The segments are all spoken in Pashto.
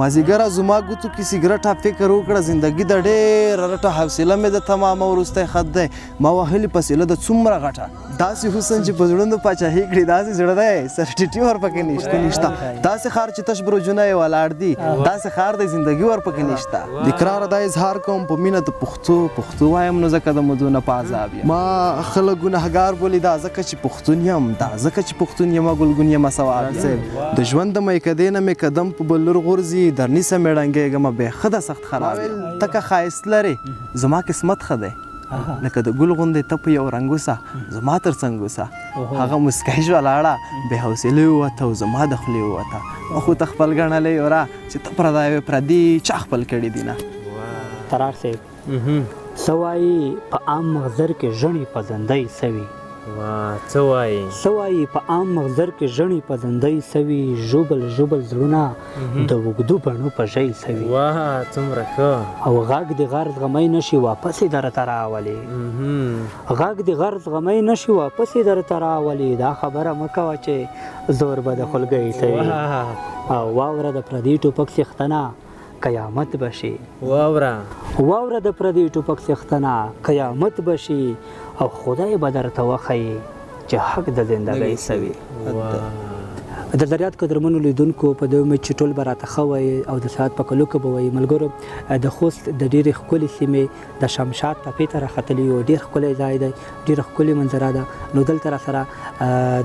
مازدیګره زما ګوتو کې سګرټه فکر وکړه زندګي د ډېره رټه حوصله مې د تمامه وروستی خط دی ما وهلې فصیله د څومره غټه داسې حسن چې په زړونو پاچاهي کړي داسې زړه دی سر ټیټي ورپکې نشته داسې ښار چې تش برجونه یې ولاړ دي داسې ښار دی زندګي ورپکې نشته د اقراره دا اظهار کوم په مینه د پښتو وایم نو ځکه د مدونه په عذاب یم ما خلک ګنهګار بولي دا ځکه چې پښتون یم دا ځکه چې پښتون یم ګلګون یم سوال صاحب د ژوند د میکدې نه مې قدم په بل لور غورځي در نیسه مې ړنګېږمه بېخه ده سخت خراب تکه ښایست لرې زما قسمت ښه دی لکه د ګل غوندې ته په یو رنګ اوسه زما تر څنګ اوسه هغه مسکی شوه لاړه بې حوصلې ووته او زما د خولې ووته ما خو ته خپل ګڼلی یوره چې ته پردی وې پردي چا خپل کړي دي نه ترار صاحب څه وایي په عام مغزر کې ژڼې پزندۍ سوي څه وایي په عام مغزر کې ژڼې پزندۍ سوي ژوبل ژوبل زړونه د اوږدو بڼو په ژۍ سوي څومره ښه او غږ د غر زغمی نشي واپس یې درته راولي غږ د غر زغمی نشي واپس یې درته راولي دا خبره مه کوه چې زور به د خولګۍ سوي او واوره د پردي ټوپک څښتنه قیامت بشي واوره د پردي ټوپک څښتنه قیامت بشي او خدای به درته وښیي چې حق د زندګۍ سوي د زریات قدرمنو لیدونکو په دې امید چې ټول به راته ښه وایي او د ساعت په کلو کې به وایي ملګرو د خوست د ډېرې ښکلې سیمې د شمشاد تپې ته راختلي یو ډېر ښکلی ځای دی ډېره ښکلې منظره ده نو دلته راسره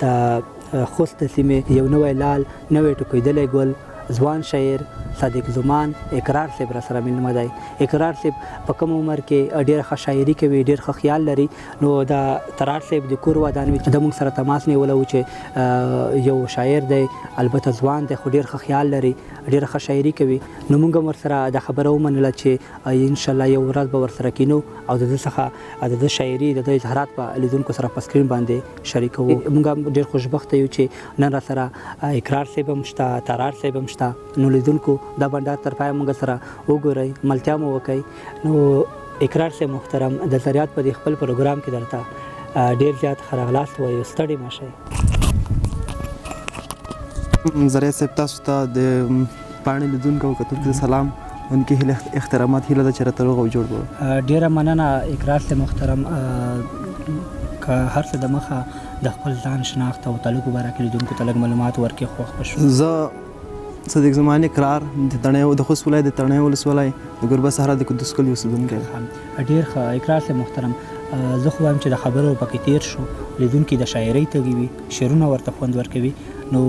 د خوست د سیمې یو نوی لال نوی ټوکېدلی ګل ځوان شاعر صادق زمان اقرار صاحب را سره ملمه دی اقرار صاحب په کم عمر کې ډېره ښه شاعري کوي ډېر ښه خیال لري نو د ترار صاحب د کور ودانوي د موږ سره تماس نیولی و چې یو شاعر دی البته ځوان دی خو ډېر ښه خیال لري ډېره ښه شاعري کوي نو موږ هم ورسره دا خبره ومنله چې انشاءالله یو ورځ به ورسره کینو او د ده څخه د ده شاعري د ده اظهارات به لیدونکو سره په سکرین باندې شریکوو موږ هم ډېر خوشبخته یو چې نن را سره اقرار صاحب هم شته ترار صاحب هم شته نو لیدونکو دا بنډار تر پایه موږ سره وګورئ ملتیا مو وکئ نو اقرار صاحب محترم د زریات په دې خپل پروګرام کې درته ډېر زیات ښه راغلاست وایو ستړي مه شئ زریات صاحب تاسو ته د پاڼې لیدونکو او کتونکو ته سلام انکې هیله احترامات هیله ده چې راته روغ او جوړ به ډېره مننه اقرار صاحب محترم که هر څه د مخه د خپل ځان شناخت او تعلق په باره کې لیدونکو ته لږ معلومات ورکړي خوښ به شو زه صدیق زمان اقرار د خوست ولایت د تڼیو ولسوالۍ د ګربه صحرا د قدس کلي اوسېدونکی ډېر ښه اقرار صاحب محترم زه خو وایم چې د خبرو پکې تېر شو لیدونکي د شاعرۍ تږي وي شعرونه ورته خوند ورکوي نو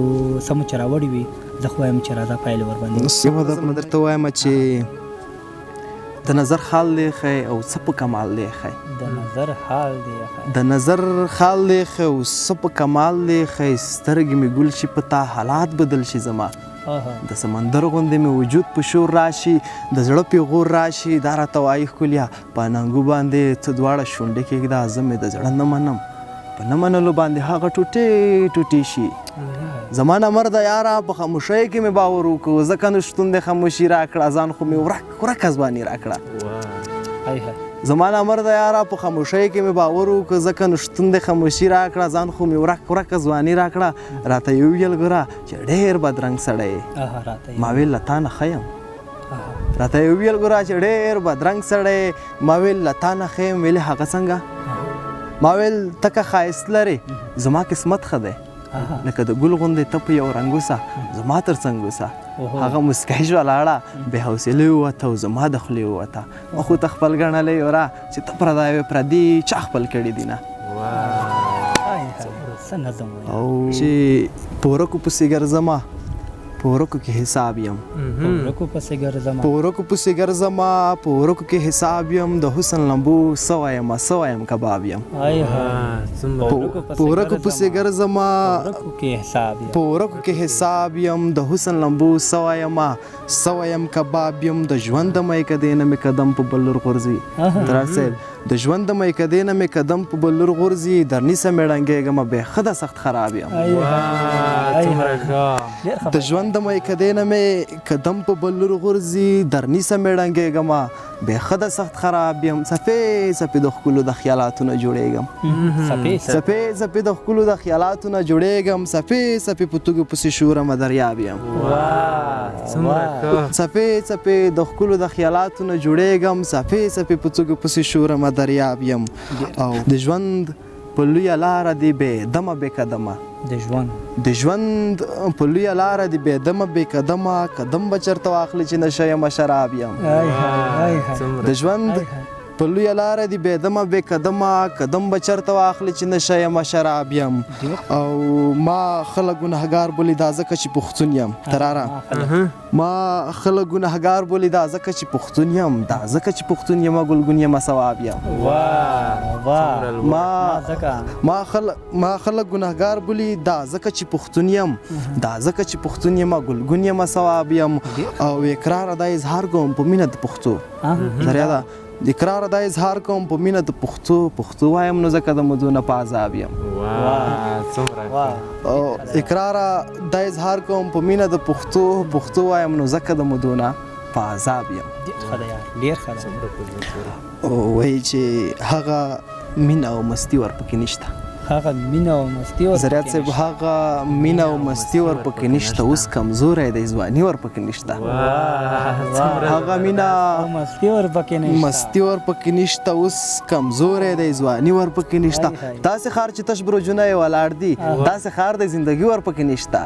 څه مو چې راوړي وي زه خو وایم چې راځه پایلې ورباندې یو هدف مې درته وایم چې د نظر حال دی ښی او څه په کمال دی ښی د نظر حال دی د نظر حال دی ښی او څه په کمال دی ښی سترګې مې ګل شي په تا حالات بدل شي زما د سمندر غوندې مې وجود په شور راشي د زړه پیغور راشي دا راته وایي ښکلیا په اننګو باندې څه دواړه شونډې کېږده زه مې د زړه نه منم په نه منلو باندې هغه ټوټې ټوټې شي زما نه مرده یاره په خاموشۍ کې مې باور وکړو ځکه نو شتون د خاموشي راکړه ځان خو مې ورکه ځواني راکړه زما نه مرده یاره په خاموشۍ کې مې باور وکړو ځکه نو شتون د خاموشي راکړه ځان خو مې ورکه ځواني راکړه راته یې وویل ګوره چې ډېر بدرنګ سړی یې ما ویل له تا نه ښه یم راته یې وویل ګوره چې ډېر بدرنګ سړی ما ویل له تا نه ښه یم ویلې هغه څنګه ما ویل ته که ښایست لرې زما قسمت ښه دی لکه د ګل غوندې ته په یو رنګ اوسه زما تر څنګ اوسه هغه مسکی شوه لاړه بې حوصلې ووته او زما د خولې ووته ما خو ته خپل ګڼلی یوره چې ته پردی وې پردي چا خپل کړي دي نه او چې په ورکو پسې ګرځمه په ورکو کې حساب یم په ورکو پسې ګرځمه په ورکو کې حساب یم د حسن لمبو څه وایم کباب یم په ورکو پسې ګرځمه په ورکو کې حساب یم د حسن لمبو څه وایم کباب یم د ژوند د میکدې نه مې قدم په بل لور غورځي ترار صاحب د ژوند د میکدې نه مې قدم په بلور غورځي در نیسه مې ړنګېږمه بې خده سخت خراب یم څومره ښه د ژوند د میکدې نه مې قدم په بلور غورځي در نیسه مې ړنګېږمه بې خده سخت خراب یم څپې څپې د ښکلو د خیالاتو نه جوړېږم څپې څپې د ښکلو د خیالاتو نه جوړېږم څپې څپې په توګو پسې شورمه دریاب یم څومره ښه څپې څپې د ښکلو د خیالاتو نه جوړېږم څپې څپې په توګو پسې شورمه دریاب یم او د ژوند په لویه لاره دې بې دمه بې قدمه د ژوند په لویه لاره دې بې دمه بې قدمه قدم به چېرته واخلي چې نشه یمه شراب یم د ژوند په لویه لاره دې بې دمه بې قدمه قدم به چېرته واخلي چې نشه یمه شراب یم او ما خلک ګنهګار بولي دا ځکه چې پښتون یم تراره ما خلک ګنهګار بولي دا ځکه چې پښتون یم دا ځکه چې پښتون یم ګلګون یم ثواب یم ما خلک ګنهګار بولي دا ځکه چې پښتون یم دا ځکه چې پښتون یم ګلګون یم ثواب یم او اقرار دا اظهار کوم په مینه د پښتو دریا ده د اقرار دا اظهار کوم په مینه د پښتو وایم نو ځکه د مدونه په عذاب یم او اقرار دا اظهار کوم په مینه د پښتو وایم نو ځکه د مدونه په عذاب یم وایي چې هغه مینه او مستی ورپکې نشته زریات صاحب هغه مینه او مستی ورپکې نشته اوس کمزوری دی ځواني ورپکې نشته هغه مینه مستی ورپکې نشته اوس کمزوری دی ځواني ورپکې نشته داسې ښار چې تش برجونه یې ولاړ دي داسې ښار دی زندګي ورپکې نشته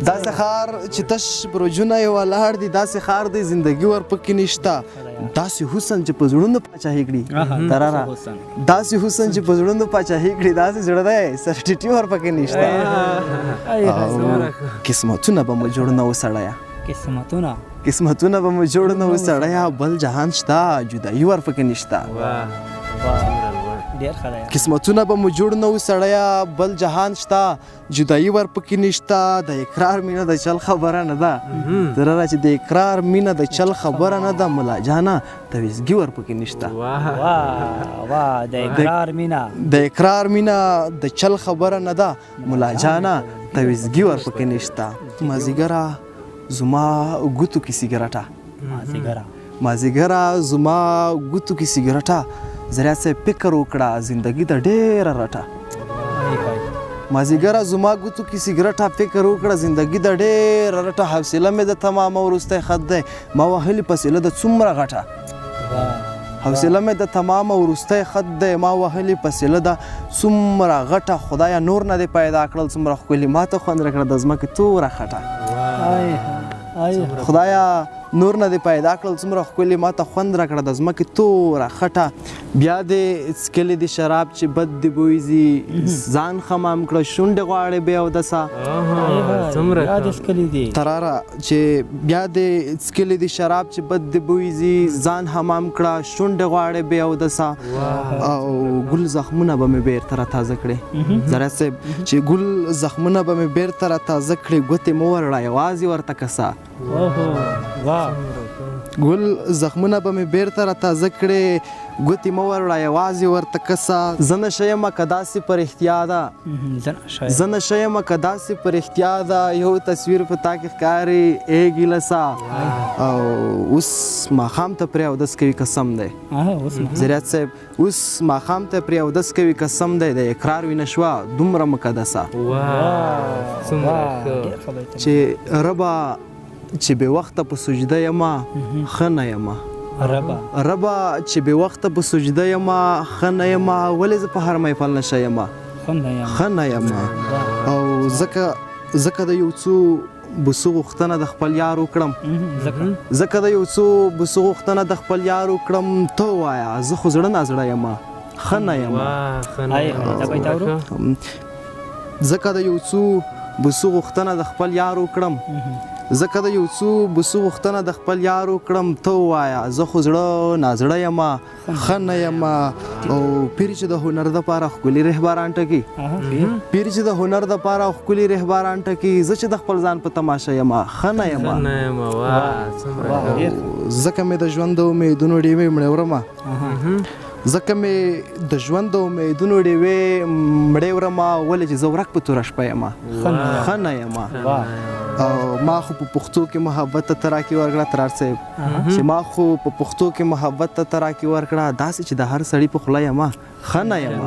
داسې ښار چې تش برجونه یې ولاړ دي داسې ښار دی زندګي ورپکې نشته داسې حسن چې په زړونو پاچاهي کړي تراره داسې حسن چې په زړونو پاچاهي کړي داسې زړه دی سرټیټي ورپکې نشته او قسمتونه به مو جوړ نه و سړیه قسمتونه به مو جوړ نه و سړیه بل جهان شته جدایي ورپکې نشته قسمتونه به مو جوړ نه و سړیه بل جهان شته جدایي ورپکې نشته د اقرار مینه د چل خبره نه ده تراره چې د اقرار مینه د چل خبره نه ده ملا جانه تویزګي ورپکې نشته د اقرار مینه د چل خبره نه ده ملا جانه تویزګي ورپکې نشته مازیګره زما ګوتو کې سیګرټه مازیګره زما ګوتو کې سیګرټه زریات صاحب فکر وکړه زندګي د ډېره رټه مازیګره زما ګوتو کې سیګرټه فکر وکړه زندګي د ډېره رټه حوصله مې د تمامه وروستی خط دی ما وهلې فصله د څومره غټه حوصله مې د تمامه وروستی خط دی ما وهلې فصله د څومره غټه خدایه نور نه دی پیدا کړل څومره ښکلي ماته خوند راکړه د ځمکې توره خټه خدایا نور نه دی پیدا کړل څومره ښکلي ماته خوند راکړه د ځمکې توره خټه بیا دې څکلې د شراب چې بد دې بویځي ځان خمام کړه شونډې غواړې بې اودسه تراره چې بیا دې څکلې د شراب چې بد دې بویځي ځان حمام کړه شونډې غواړې بې اودسه او ګل زخمونه به مې بیرته راتازه کړې زریات صاحب چې ګل زخمونه به مې بیرته راتازه کړې ګوتې مه ورړه یوازې ورته کسه ګل زخمونه به مې بیرته راتازه کړې ګوتې مه ورړه یوازې ورته کسه زه نشه یمه که داسې په رښتیا ده زه نشه یمه که داسې په رښتیا ده یو تصویر په تا کې ښکاري ای ګیلسه او اوس ماښام ته پرې اودس کوي قسم دی زریات صاحب اوس ماښام ته پرې اودس کوي قسم دی د اقرار وینه شوه دومره مقدسه چې ربه چې بې وخته په سجده یمه ښه نه یمه ربه چې بې وخته په سجده یمه ښه نه یمه ولې زه په هر محفل نشه یمه ښه نه یمه او ځکه د یو څو بوسو غوښتنه د خپل یار وکړم ځکه د یو څو بوسو غوښتنه د خپل یار وکړم ته ووایه زه خو زړه نازړه یمه ښه نه یمه ځکه د یو څو بوسو غوښتنه د خپل یار وکړم ځکه د یو څو بسو غوښتنه د خپل یار وکړم ته ووایه زه خو زړه نازړه یم ښه نه یم او پیر چې د هنر دپاره ښکلي رهبران ټکي پیر چې د هنر دپاره ښکلي رهبران ټکي زه چې د خپل ځان په تماشه یم ښه نه یم ځکه مې د ژوند د امیدونو ډېوې مړې ورمه ځکه مې د ژوند د امیدونو ډېوې مړې ورمه ولې چې زه ورک په توره شپه یم ښه نه یم او ما خو په پښتو کې محبت ته تراکي ورکړه ترار صاحب چې ما خو په پښتو کې محبت ته تراکي ورکړه داسې چې د هر سړي په خوله یم ښه نه یم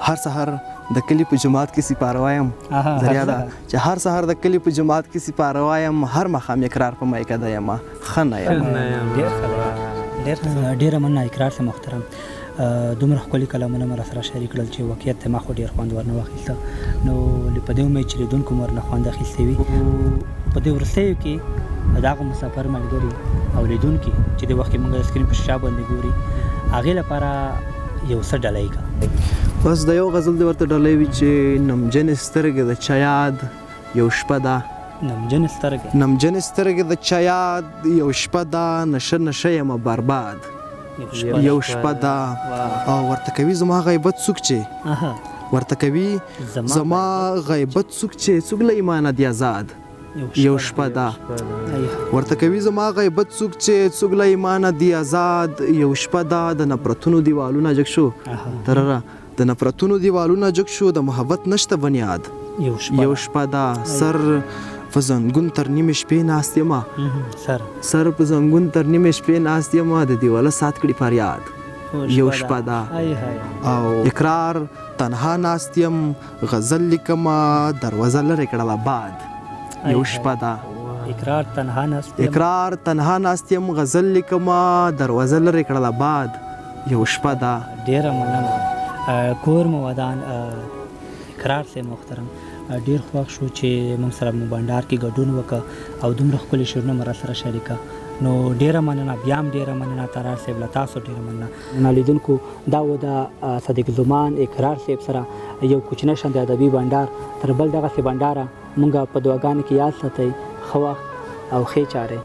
هر سهار د کلي په جماعت کې سپاره وایم ذریعه ده چې هر سهار د کلي په جماعت کې سپاره وایم هر ماښام اقرار په مایکه ده یم ښه نه یم ډېره مننه اقرار صاحب محترم دومره ښکلي کلامونه مو راسره شریک کړل چې واقعیت ته ما خو ډېر خوند ورنه واخیسته نو په دې امید چې لیدونکو مو ورنه خوند اخیستی وي په دې وروستیو کې د هغو مسافر ملګري او لیدونکي چې د وخت کې موږ د سکرین په شا باندې ګوري هغې لپاره یو څه ډالۍ کا بس د یو غزل دې ورته ډالۍ وي چې نمجنې سترګې د چا یاد یو شپه ده نمجنې سترګې د چا یاد یو شپه ده نشه نشه یم برباد یو شپه ده او ورته کوي زما غیبت څوک چې ورته کوي زما غیبت څوک چې څوک له ایمانه دی آزاد یو شپه ده ورته کوي زما غیبت څوک چې څوک له ایمانه دی آزاد یو شپه ده د نفرتونو دیوالونه جګ شو ترره د نفرتونو دیوالونه جګ شو د محبت نشته بنیاد یو شپه ده سر په زنګون تر نیمې شپې ناست یم سر په زنګون تر نیمې شپې ناست یم د دیواله سات کړي فریاد یو شپه ده او اقرار تنها ناست یم غزل لیکمه دروازه لرې کړله باد یو شپه ده اقرار تنها ناست یم غزل لیکمه دروازه لرې کړله باد یو شپه ده ډېره مننه کور مو ودان اقرار صاحب محترم ډېر خوښ شو چې موږ سره مو بنډار کې ګډون وکړه او دومره ښکلي شعرونه مو راسره شریکه نو ډېره مننه بیا هم ډېره مننه ترار صاحب له تاسو ډېره مننه لیدونکو دا و د صدیق زمان اقرار صاحب سره یو کوچنی شان د ادبي بنډار تر بل دغسې بنډاره موږ په دعاګانو کې یاد ساتئ ښه وخت او ښې چارې